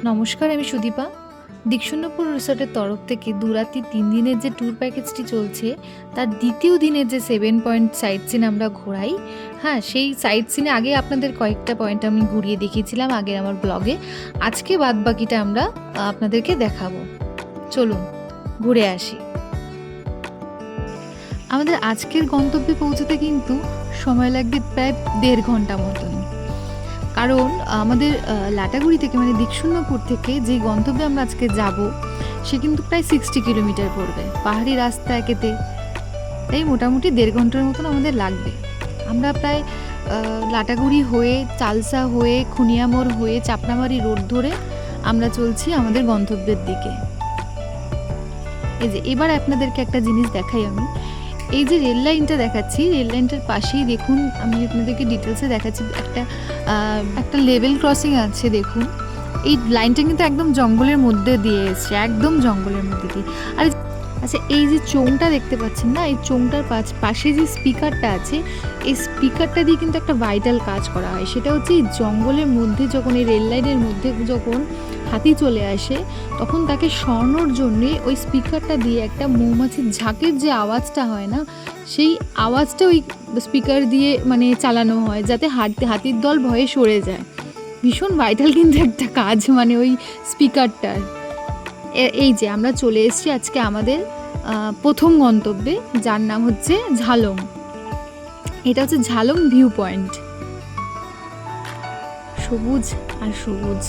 নমস্কার, আমি সুদীপা। দিকশূন্যপুর রিসর্টের তরফ থেকে ২ রাত্রি ৩ দিনের যে ট্যুর প্যাকেজটি চলছে, তার দ্বিতীয় দিনের যে 7 পয়েন্ট সাইট সিন আমরা ঘোরাই। হ্যাঁ, সেই সাইট সিনে আগে আপনাদের কয়েকটা পয়েন্ট আমি ঘুরিয়ে দেখিয়েছিলাম আগের আমার ব্লগে। আজকে বাদবাকিটা আমরা আপনাদেরকে দেখাবো। চলুন ঘুরে আসি। আমাদের আজকের গন্তব্যে পৌঁছতে কিন্তু সময় লাগবে প্রায় ১.৫ ঘন্টা মতন। কারণ আমাদের লাটাগুড়ি থেকে মানে দিকশূন্যপুর থেকে যে গন্তব্যে আমরা আজকে যাব, সে কিন্তু প্রায় 60 কিলোমিটার পড়বে। পাহাড়ি রাস্তা একেতে, তাই মোটামুটি ১.৫ ঘন্টার মতন আমাদের লাগবে। আমরা প্রায় লাটাগুড়ি হয়ে, চালসা হয়ে, খুনিয়ামোড় হয়ে, চাপড়ামারি রোড ধরে আমরা চলছি আমাদের গন্তব্যের দিকে। এই যে এবার আপনাদেরকে একটা জিনিস দেখাই আমি। এই যে রেল লাইনটা দেখাচ্ছি, রেল লাইনটার পাশেই দেখুন, আমি আপনাদেরকে ডিটেলসে দেখাচ্ছি, একটা লেভেল ক্রসিং আছে। দেখুন, এই লাইনটা কিন্তু একদম জঙ্গলের মধ্যে দিয়ে এসছে, একদম জঙ্গলের মধ্যে দিয়ে। আর আচ্ছা, এই যে চোঙটা দেখতে পাচ্ছেন না, এই চোঙটার পাশে যে স্পিকারটা আছে, এই স্পিকারটা দিয়ে কিন্তু একটা ভাইটাল কাজ করা হয়। সেটা হচ্ছে এই জঙ্গলের মধ্যে যখন, এই রেল লাইনের মধ্যে যখন হাতি চলে আসে, তখন তাকে সরানোর জন্যে ওই স্পিকারটা দিয়ে একটা মৌমাছির ঝাঁকের যে আওয়াজটা হয় না, সেই আওয়াজটা ওই স্পিকার দিয়ে মানে চালানো হয়, যাতে হাতির দল ভয়ে সরে যায়। ভীষণ ভাইটাল কিন্তু একটা কাজ মানে ওই স্পিকারটার। এই যে আমরা চলে এসেছি আজকে আমাদের প্রথম গন্তব্যে, যার নাম হচ্ছে ঝালং। এটা হচ্ছে ঝালং ভিউ পয়েন্ট। সবুজ আর সবুজ,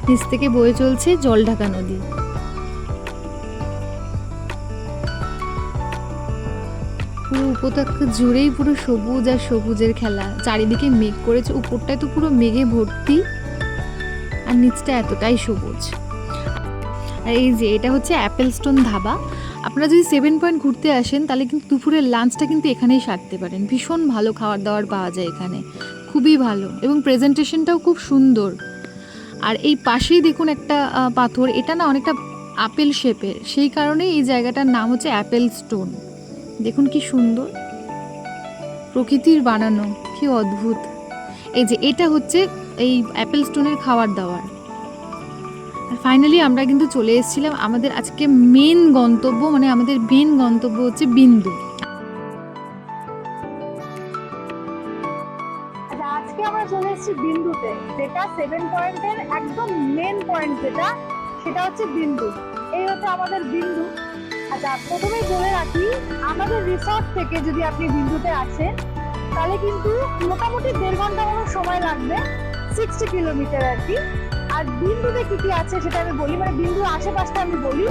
নিচ থেকে বয়ে চলছে জলঢাকা নদী। পুরো উপত্যকা জুড়েই পুরো সবুজ আর সবুজের খেলা। চারিদিকে মেঘ করেছে, উপরটায় তো পুরো মেঘে ভর্তি, আর নিচটা এতটাই সবুজ। আর এই যে এটা হচ্ছে অ্যাপেল স্টোন ধাবা। আপনারা যদি 7 পয়েন্ট ঘুরতে আসেন, তাহলে কিন্তু দুপুরের লাঞ্চটা কিন্তু এখানেই সারতে পারেন। ভীষণ ভালো খাবার দাবার পাওয়া যায় এখানে, খুবই ভালো, এবং প্রেজেন্টেশনটাও খুব সুন্দর। আর এই পাশেই দেখুন একটা পাথর, এটা না অনেকটা আপেল শেপের, সেই কারণে এই জায়গাটার নাম হচ্ছে অ্যাপেল স্টোন। দেখুন কি সুন্দর, প্রকৃতির বানানো, কি অদ্ভুত। এই যে এটা হচ্ছে এই অ্যাপেল স্টোনের খাবার দাবার। আর ফাইনালি আমরা কিন্তু চলে এসেছিলাম আমাদের আজকে মেন গন্তব্য, মানে আমাদের মেন গন্তব্য হচ্ছে বিন্দু। আজকে আমরা চলে এসেছি বিন্দুতে, যেটা 7 পয়েন্টের একদম মেন পয়েন্ট, সেটা হচ্ছে বিন্দু। এই হচ্ছে আমাদের বিন্দু। আচ্ছা, প্রথমেই বলে রাখি, আমাদের রিসর্ট থেকে যদি আপনি বিন্দুতে আসেন, তাহলে কিন্তু মোটামুটি 1.5 ঘন্টা মতো সময় লাগবে, 60 কিলোমিটার আর কি। আর বিন্দুতে কি কি আছে সেটা আমি বলি, মানে বিন্দুর আশেপাশটা আমি বলি।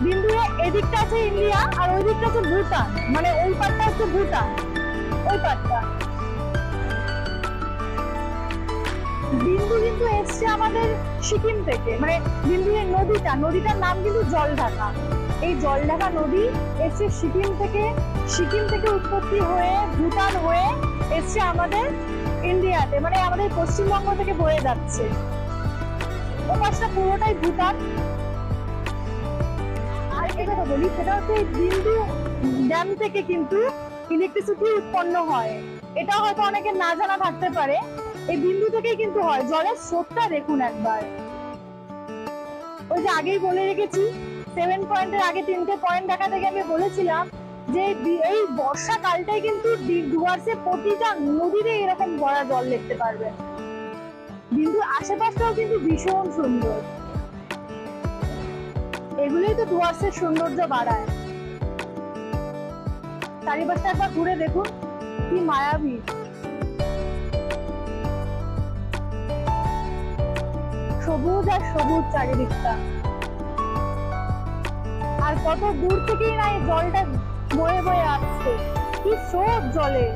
বিন্দুর এদিকটা আছে ইন্ডিয়া, আর ওই দিকটা হচ্ছে ভুটান, মানে ওই পাটটা হচ্ছে ভুটান, ওই পাটটা। বিন্দু কিন্তু এসছে আমাদের সিকিম থেকে, মানে বিন্দুর নদীটার নাম কিন্তু জলঢাকা। এই জলঢাকা নদী এসছে সিকিম থেকে, সিকিম থেকে উৎপত্তি হয়ে ভুটান হয়ে এসছে আমাদের ইন্ডিয়াতে, মানে আমাদের পশ্চিমবঙ্গ থেকে বয়ে যাচ্ছে। ও পাশটা পুরোটাই ভুটান। আর একটা কথা বলি, সেটা হচ্ছে বিন্দু ড্যাম থেকে কিন্তু ইলেকট্রিসিটি উৎপন্ন হয়। এটা হয়তো অনেকে না জানা থাকতে পারে, এই বিন্দু থেকেই কিন্তু হয়। জলের স্রোতটা দেখুন একবার। ওই যে আগেই বলে রেখেছি, 7 পয়েন্টের আগে 3টে পয়েন্ট দেখা থেকে আমি বলেছিলাম যে এই বর্ষাকালটাই কিন্তু ডুয়ার্সে প্রতিটা নদীতে এরকম ভরা জল দেখতে পারবেন। বিন্দুর আশেপাশটাও কিন্তু ভীষণ সুন্দর। এগুলোই তো ডুয়ার্সের সৌন্দর্য বাড়ায়। চারিপাশটা একবার ঘুরে দেখুন, কি মায়াবী। সবুজ আর সবুজ চারিদিকটা। আর কত দূর থেকেই না এই জলটা বয়ে বয়ে আসছে, কি স্রোত জলে।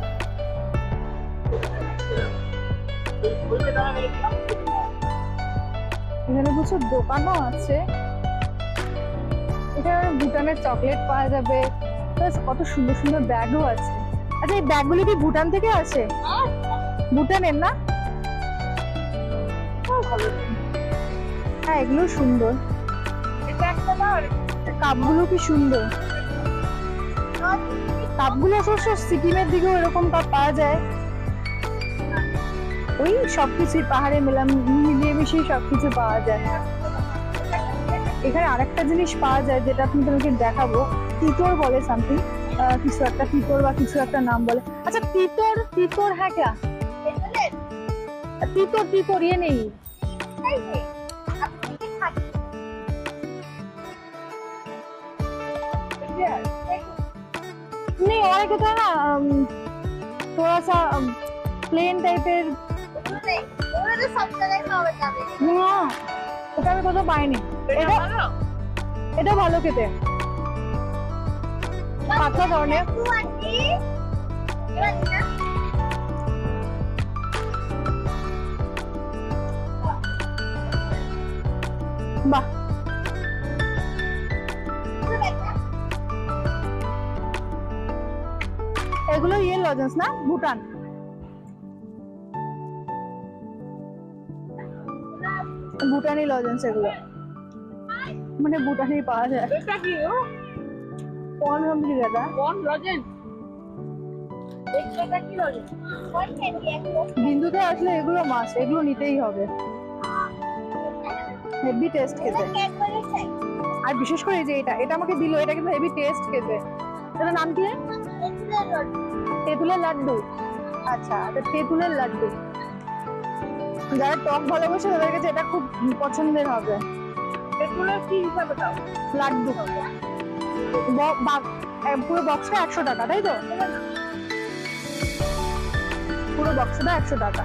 এখানে প্রচুর দোকানও আছে। এখানে ভুটানের চকলেট পাওয়া যাবে, কত সুন্দর সুন্দর ব্যাগও আছে। আচ্ছা, এই ব্যাগগুলো কি ভুটান থেকে আসে? ভুটানের না? হ্যাঁ, এগুলো সুন্দর। কাপগুলো কি সুন্দর। কাপগুলো অবশ্য সিকিমের দিকেও এরকম কাপ পাওয়া যায়। ওই সবকিছুই পাহাড়ে মিলিয়ে মিশিয়ে সবকিছু পাওয়া যায়। এখানে আরেকটা জিনিস পাওয়া যায় যেটা আপনি তোমাকে দেখাবো, তিতর বলে সামথিং, কিছু একটা তিতর বা কিছু একটা নাম বলে। আচ্ছা তিতর, তিতর হ্যাঁ ক্যা তিতর, তিতর ये नहीं नहीं और एक होता है ना थोड़ा सा प्लेन टाइपेর, না ওটা আমি কোথাও পাইনি। এটা ভালো খেতে, পাতলা ধরনের। বাহ, এগুলো ইয়ে লজেন্স না, ভুটান। ভুটানি লজেন্স এগুলো, মানে ভুটানি পাওয়া যায়। এটা কি ও कौन समझी दादा? কোন লজেন্স? এটা কি লজেন্স? বিন্দুতে আসলে এগুলো মাছ, এগুলো নিতেই হবে, হেভি টেস্ট খেতে। আর বিশেষ করে এই যে এটা, এটা আমাকে দিল, এটা কিন্তু হেভি টেস্ট খেতে। এটার নাম কি? তেঁতুলের লাড্ডু। আচ্ছা, এটা তেঁতুলের লাড্ডু। যারা টক ভালোবাসে তাদের কাছে এটা খুব পছন্দের হবে। এগুলো কি হিসাবে দাও? লাড্ডু পুরো বক্সটা 100 টাকা, তাই তো? পুরো বক্সটা 100 টাকা।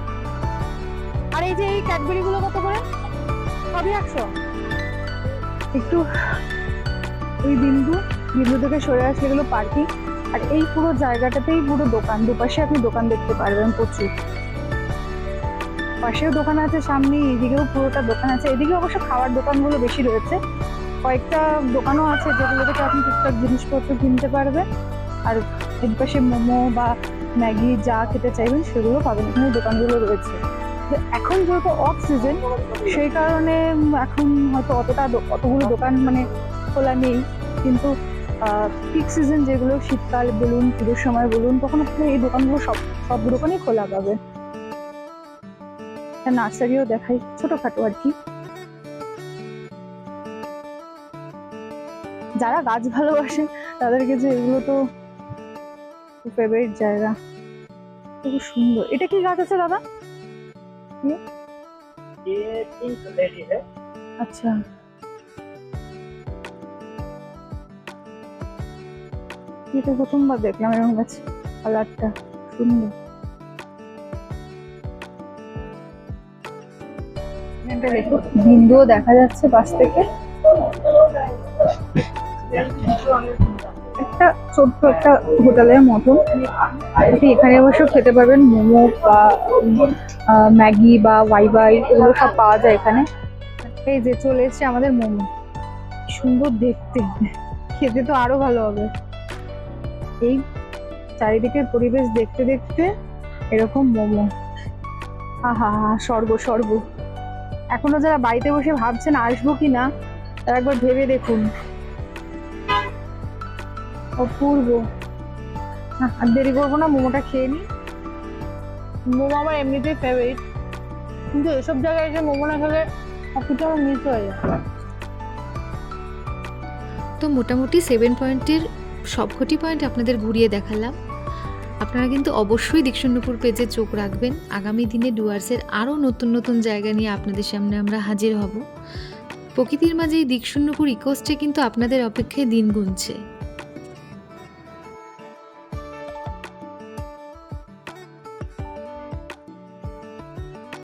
আর এই যে এই ক্যাডবেরি গুলো কত করে? সবই 100। একটু এই বিন্দু থেকে সরে আসলে এগুলো পার্কিং, আর এই পুরো জায়গাটাতেই পুরো দোকান, দুপাশে আপনি দোকান দেখতে পারবেন প্রচুর। পাশেও দোকান আছে, সামনে এদিকেও পুরোটা দোকান আছে। এদিকে অবশ্য খাওয়ার দোকানগুলো বেশি রয়েছে, কয়েকটা দোকানও আছে যেগুলো থেকে আপনি টুকটাক জিনিসপত্র কিনতে পারবেন। আর এর পাশে মোমো বা ম্যাগি যা খেতে চাইবেন সেগুলো পাবেন, এখানে দোকানগুলো রয়েছে। এখন যেহেতু অফ সিজন, সেই কারণে এখন হয়তো অতগুলো দোকান মানে খোলা নেই, কিন্তু পিক সিজন যেগুলো শীতকাল বলুন, পুজোর সময় বলুন, তখন আপনি এই দোকানগুলো সব দোকানই খোলা পাবে। নার্সারিও দেখাই, ছোটখাটো আর কি। যারা গাছ ভালোবাসে তাদের কাছে এগুলো তো ফেভারিট জায়গা। খুব সুন্দর। এটা কি গাছ আছে দাদা? ये पिंक लेडी है। আচ্ছা, এটা প্রথমবার দেখলাম এরকম গাছ, কালারটা সুন্দর। এটা দেখো, বিন্দুও দেখা যাচ্ছে পাশ থেকে। একটা ছোট্ট একটা হোটেলের মতন, আপনি এখানে অবশ্য খেতে পারবেন মোমো বা ম্যাগি বা ওয়াই এগুলো সব পাওয়া যায় এখানে। এই যে চলে এসছে আমাদের মোমো, সুন্দর দেখতে, খেতে তো আরো ভালো হবে। এই চারিদিকের পরিবেশ দেখতে দেখতে এরকম মোমো, আহা স্বর্গ স্বর্গ। এখনো যারা বাড়িতে বসে ভাবছেন আসবো কিনা, তারা একবার ভেবে দেখুন, অপূর্ব। আর দেরি করবো না, মোমোটা খেয়ে নি। মোমো আমার এমনিতেই ফেভারিট, কিন্তু এসব জায়গায় এসে মোমো না খেলে সবকিছু আমার মিস হয়ে যায়। তো মোটামুটি 7 পয়েন্টের সবকটি পয়েন্ট আপনাদের ঘুরিয়ে দেখালাম। আপনারা কিন্তু অবশ্যই দিকশুন্নপুর পেজে চোখ রাখবেন। আগামী দিনে ডুয়ার্সের আরও নতুন নতুন জায়গা নিয়ে আপনাদের সামনে আমরা হাজির হব। প্রকৃতির মাঝে এই দিকশুন্নপুর ইকোস্টে কিন্তু আপনাদের অপেক্ষায় দিন গুনছে।